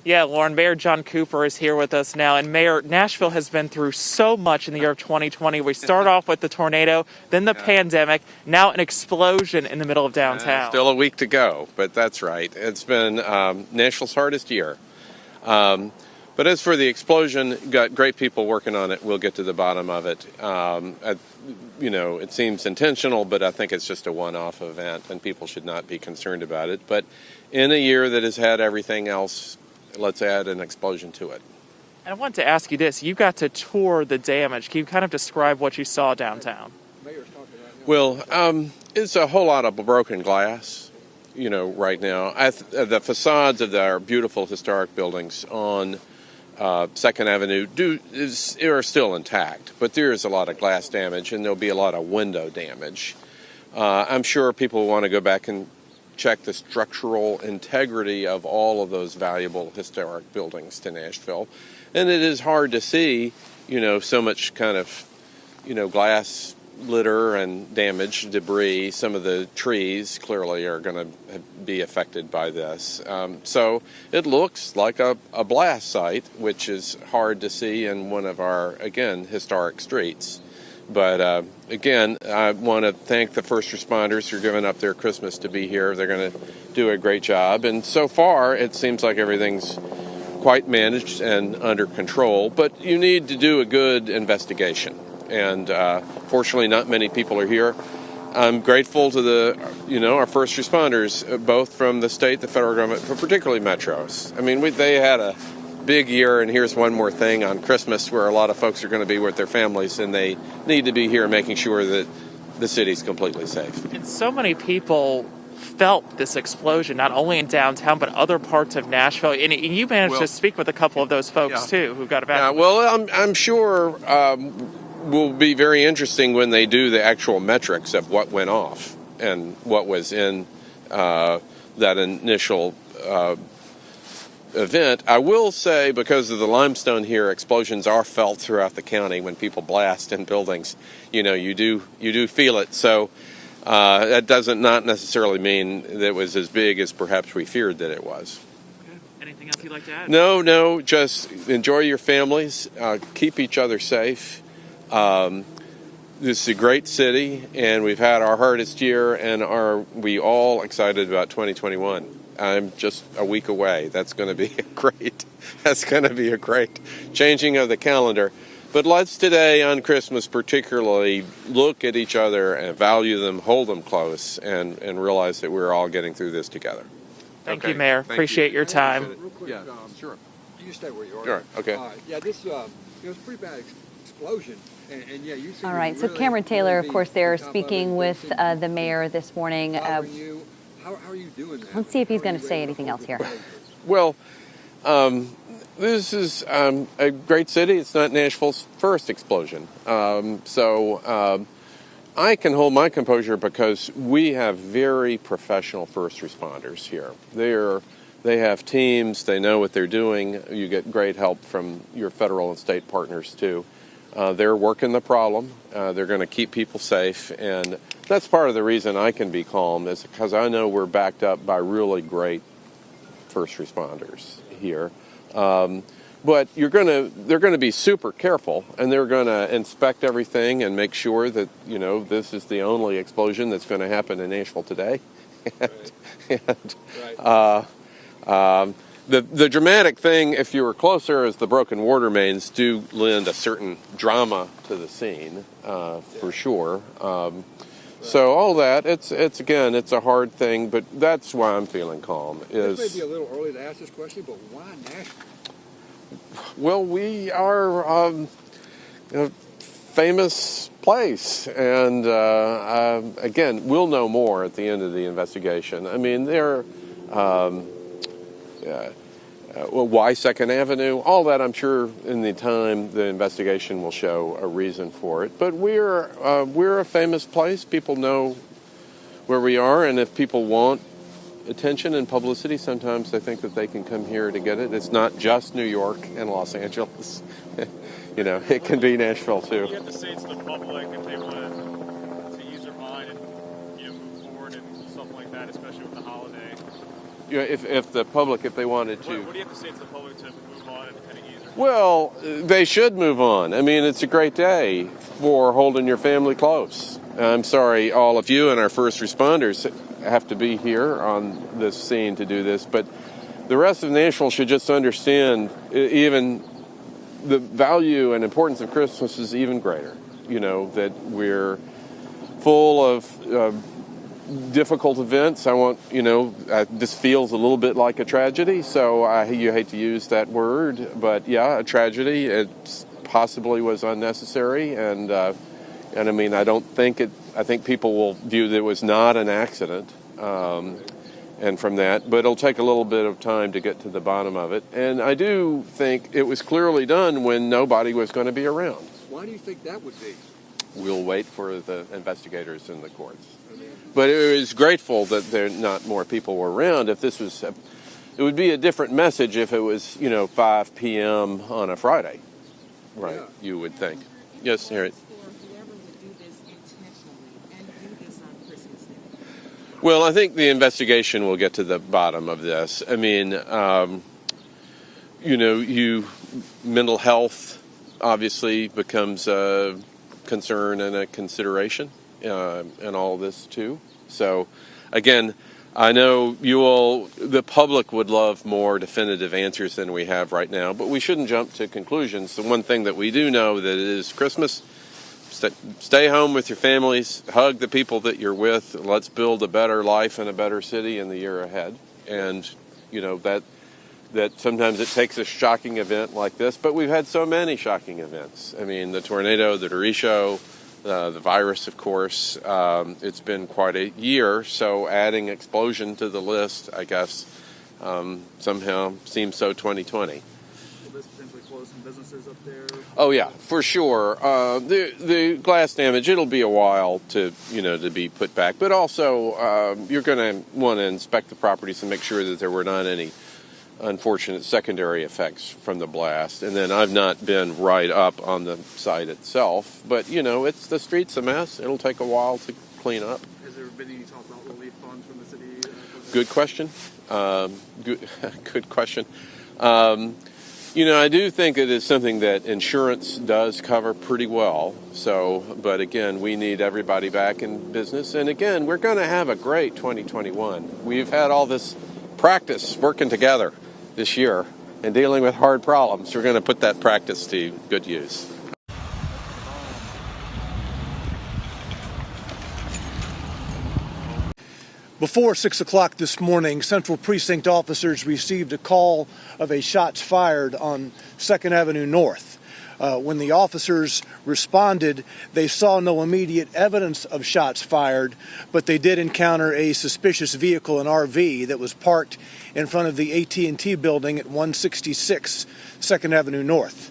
Yeah, Lauren, Mayor John Cooper is here with us now. And Mayor, Nashville has been through so much in the year of 2020. We start off with the tornado, then the pandemic, now an explosion in the middle of downtown. Still a week to go, but that's right. It's been Nashville's hardest year. But as for the explosion, got great people working on it. We'll get to the bottom of it. It seems intentional, but I think it's just a one-off event, and people should not be concerned about it. But in a year that has had everything else, let's add an explosion to it. And I wanted to ask you this. You got to tour the damage. Can you kind of describe what you saw downtown? Well, it's a whole lot of broken glass, right now. The facades of our beautiful historic buildings on Second Avenue are still intact, but there is a lot of glass damage, and there'll be a lot of window damage. I'm sure people want to go back and check the structural integrity of all of those valuable historic buildings to Nashville. And it is hard to see, so much kind of, glass litter and damage, debris. Some of the trees clearly are going to be affected by this. So it looks like a blast site, which is hard to see in one of our, again, historic streets. But again, I want to thank the first responders who are giving up their Christmas to be here. They're going to do a great job. And so far, it seems like everything's quite managed and under control. But you need to do a good investigation. And fortunately, not many people are here. I'm grateful to our first responders, both from the state, the federal government, but particularly metros. I mean, they had a big year, and here's one more thing on Christmas where a lot of folks are going to be with their families, and they need to be here making sure that the city's completely safe. And so many people felt this explosion, not only in downtown, but other parts of Nashville. And you managed to speak with a couple of those folks, too, who got evacuated. Yeah, well, I'm sure will be very interesting when they do the actual metrics of what went off and what was in that initial event. I will say, because of the limestone here, explosions are felt throughout the county when people blast in buildings. You do feel it. So that doesn't not necessarily mean that it was as big as perhaps we feared that it was. Okay. Anything else you'd like to add? No, just enjoy your families, keep each other safe. This is a great city, and we've had our hardest year, and are we all excited about 2021? I'm just a week away. That's going to be a great changing of the calendar. But let's today on Christmas particularly look at each other and value them, hold them close, and realize that we're all getting through this together. Thank you, Mayor. Appreciate your time. Real quick, Yeah, sure. You stay where you are. Sure. Okay. This it was a pretty bad explosion. And you all right. So Cameron Taylor, of course, there speaking with the mayor this morning. How are you doing that? Let's see if he's going to say anything else here. Well, this is a great city. It's not Nashville's first explosion. So I can hold my composure because we have very professional first responders here. They have teams. They know what they're doing. You get great help from your federal and state partners, too. They're working the problem. They're going to keep people safe. And that's part of the reason I can be calm, is because I know we're backed up by really great first responders here. But they're going to be super careful, and they're going to inspect everything and make sure that, this is the only explosion that's going to happen in Nashville today. The dramatic thing, if you were closer, is the broken water mains do lend a certain drama to the scene, for sure. So all that, it's a hard thing, but that's why I'm feeling calm. This may be a little early to ask this question, but why Nashville? Well, we are a famous place, and again, we'll know more at the end of the investigation. I mean, why Second Avenue? All that, I'm sure, in the time the investigation will show a reason for it. But we're a famous place. People know where we are, and if people want attention and publicity, sometimes they think that they can come here to get it. It's not just New York and Los Angeles. It can be Nashville too. You have to say to the public if they want to use their mind and move forward and stuff like that, especially with the holiday. if the public, if they wanted to. What do you have to say to the public to move on and kind of ease their... Well, they should move on. I mean, it's a great day for holding your family close. I'm sorry, all of you and our first responders have to be here on this scene to do this, but the rest of Nashville should just understand even the value and importance of Christmas is even greater. You know, that we're full of difficult events. This feels a little bit like a tragedy, so you hate to use that word, but yeah, a tragedy. It possibly was unnecessary, and I mean, I think people will view that it was not an accident, and from that, but it'll take a little bit of time to get to the bottom of it. And I do think it was clearly done when nobody was going to be around. Why do you think that would be? We'll wait for the investigators in the courts. But it was grateful that there not more people were around. If this was, it would be a different message if it was, 5 p.m. on a Friday, right? Yeah. You would think. Yes, Harriet. Well, I think the investigation will get to the bottom of this. I mean, mental health obviously becomes a concern and a consideration in all this too. So, again, I know the public would love more definitive answers than we have right now, but we shouldn't jump to conclusions. The one thing that we do know that it is Christmas. Stay home with your families, hug the people that you're with. Let's build a better life and a better city in the year ahead. And, that sometimes it takes a shocking event like this, but we've had so many shocking events. I mean, the tornado, the derecho, the virus, of course. It's been quite a year, so adding explosion to the list, I guess, somehow seems so 2020. Will this potentially close some businesses up there? Oh yeah, for sure. The glass damage, it'll be a while to be put back, but also you're going to want to inspect the properties and make sure that there were not any unfortunate secondary effects from the blast. And then I've not been right up on the site itself, but it's the street's a mess. It'll take a while to clean up. Has there been any talk about relief funds from the city? Good question. Good question. I do think it is something that insurance does cover pretty well. So, but again, we need everybody back in business. And again, we're going to have a great 2021. We've had all this practice working together this year and dealing with hard problems. We're going to put that practice to good use. Before 6 o'clock this morning, Central Precinct officers received a call of a shots fired on Second Avenue North. When the officers responded, they saw no immediate evidence of shots fired, but they did encounter a suspicious vehicle, an RV, that was parked in front of the AT&T building at 166 Second Avenue North.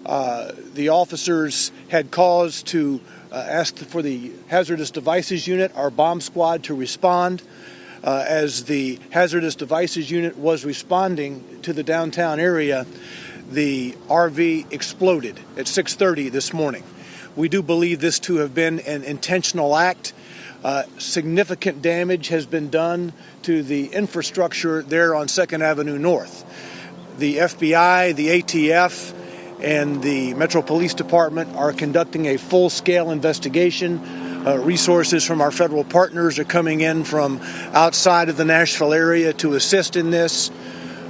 The officers had cause to asked for the Hazardous Devices unit, our bomb squad, to respond. As the Hazardous Devices unit was responding to the downtown area, the RV exploded at 6:30 this morning. We do believe this to have been an intentional act. Significant damage has been done to the infrastructure there on Second Avenue North. The FBI, the ATF, and the Metro Police Department are conducting a full-scale investigation. Resources from our federal partners are coming in from outside of the Nashville area to assist in this,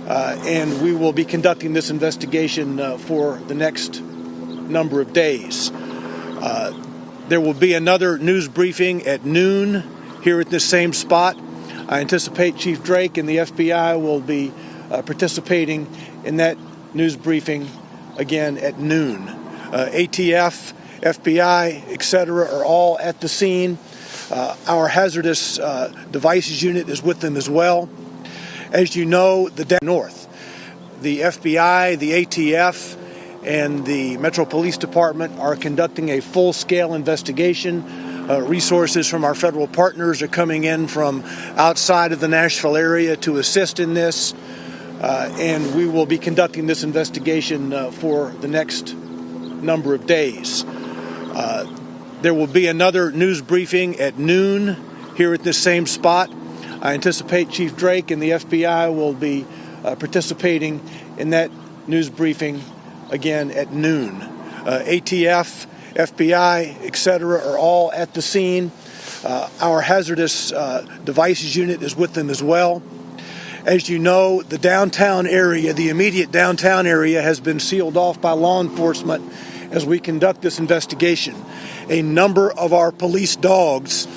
and we will be conducting this investigation for the next number of days. There will be another news briefing at noon here at this same spot. I anticipate Chief Drake and the FBI will be participating in that news briefing again at noon. ATF, FBI, etc. are all at the scene. Our Hazardous Devices unit is with them as well. As you know, the North, the FBI, the ATF, and the Metro Police Department are conducting a full-scale investigation. Resources from our federal partners are coming in from outside of the Nashville area to assist in this. And we will be conducting this investigation for the next number of days. There will be another news briefing at noon here at this same spot. I I anticipate Chief Drake and the FBI will be participating in that news briefing again at noon. ATF, FBI, etc. are all at the scene. Our Hazardous Devices unit is with them as well. As you know, the downtown area, the immediate downtown area, has been sealed off by law enforcement as we conduct this investigation. A number of our police dogs,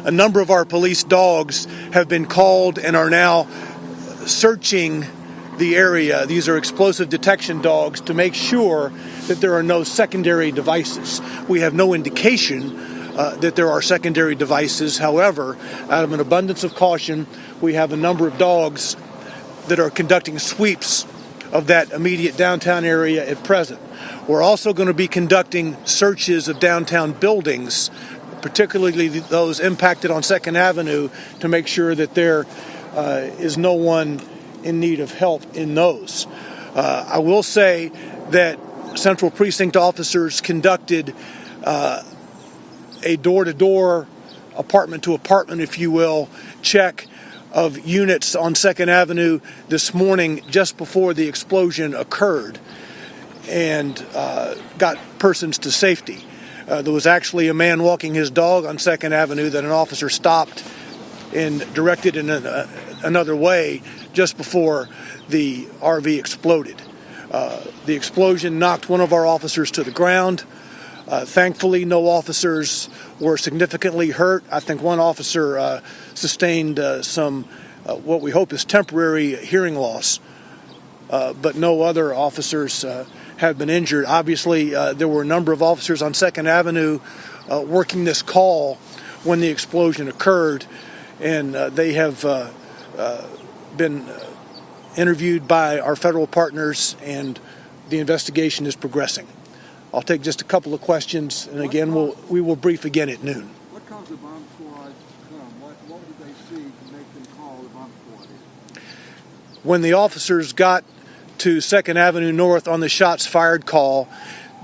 a number of our police dogs have been called and are now searching the area. These are explosive detection dogs to make sure that there are no secondary devices. We have no indication that there are secondary devices. However, out of an abundance of caution, we have a number of dogs that are conducting sweeps of that immediate downtown area at present. We're also going to be conducting searches of downtown buildings, particularly those impacted on Second Avenue, to make sure that there is no one in need of help in those. I will say that Central Precinct officers conducted a door-to-door, apartment-to-apartment, if you will, check of units on Second Avenue this morning just before the explosion occurred, and got persons to safety. There was actually a man walking his dog on Second Avenue that an officer stopped and directed in another way just before the RV exploded. The explosion knocked one of our officers to the ground. Thankfully, no officers were significantly hurt. I think one officer sustained some, what we hope is temporary hearing loss, but no other officers have been injured. Obviously, there were a number of officers on Second Avenue working this call when the explosion occurred, and they have been interviewed by our federal partners, and the investigation is progressing. I'll take just a couple of questions, and again, we will brief again at noon. What caused the bomb squad to come? What did they see to make them call the bomb squad? When the officers got to Second Avenue North on the shots fired call,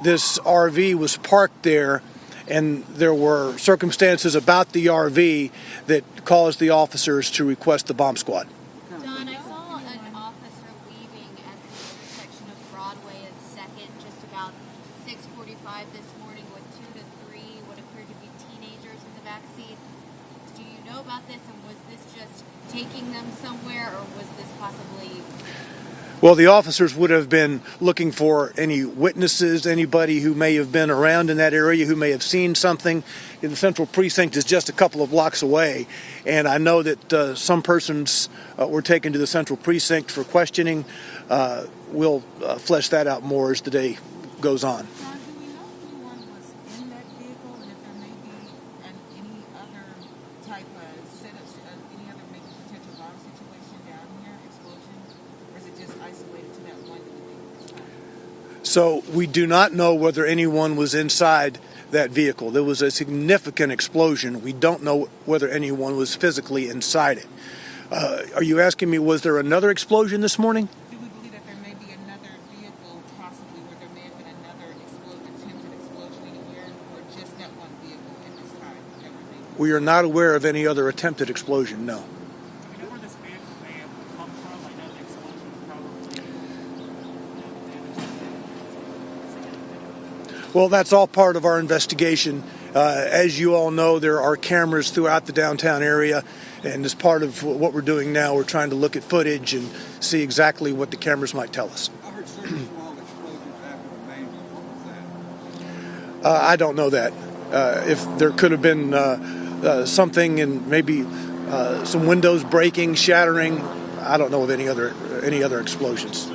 this RV was parked there, and there were circumstances about the RV that caused the officers to request the bomb squad. Don, I saw an officer leaving at the intersection of Broadway and Second just about 6:45 this morning with 2 to 3 what appeared to be teenagers in the backseat. Do you know about this, and was this just taking them somewhere, or was this possibly... Well, the officers would have been looking for any witnesses, anybody who may have been around in that area, who may have seen something. The Central Precinct is just a couple of blocks away, and I know that some persons were taken to the Central Precinct for questioning. We'll flesh that out more as the day goes on. John, do we know who was in that vehicle, and if there may be any other type of any other maybe potential bomb situation down here, explosion, or is it just isolated to that one vehicle? So we do not know whether anyone was inside that vehicle. There was a significant explosion. We don't know whether anyone was physically inside it. Are you asking me, was there another explosion this morning? Do we believe that there may be another vehicle, possibly, where there may have been another attempted explosion in here, or just that one vehicle at this time? We are not aware of any other attempted explosion, no. Do we know where this vehicle may have come from? I know the explosion probably... Well, that's all part of our investigation. As you all know, there are cameras throughout the downtown area, and as part of what we're doing now, we're trying to look at footage and see exactly what the cameras might tell us. I heard several small explosions after the main one. What was that? I don't know that. If there could have been something, and maybe some windows breaking, shattering, I don't know of any other explosions.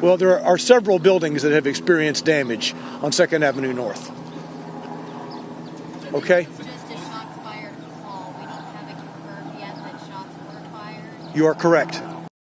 Well, there are several buildings that have experienced damage on Second Avenue North. Okay? It's just a shots fired call. We don't have it confirmed yet that shots were fired. You are correct.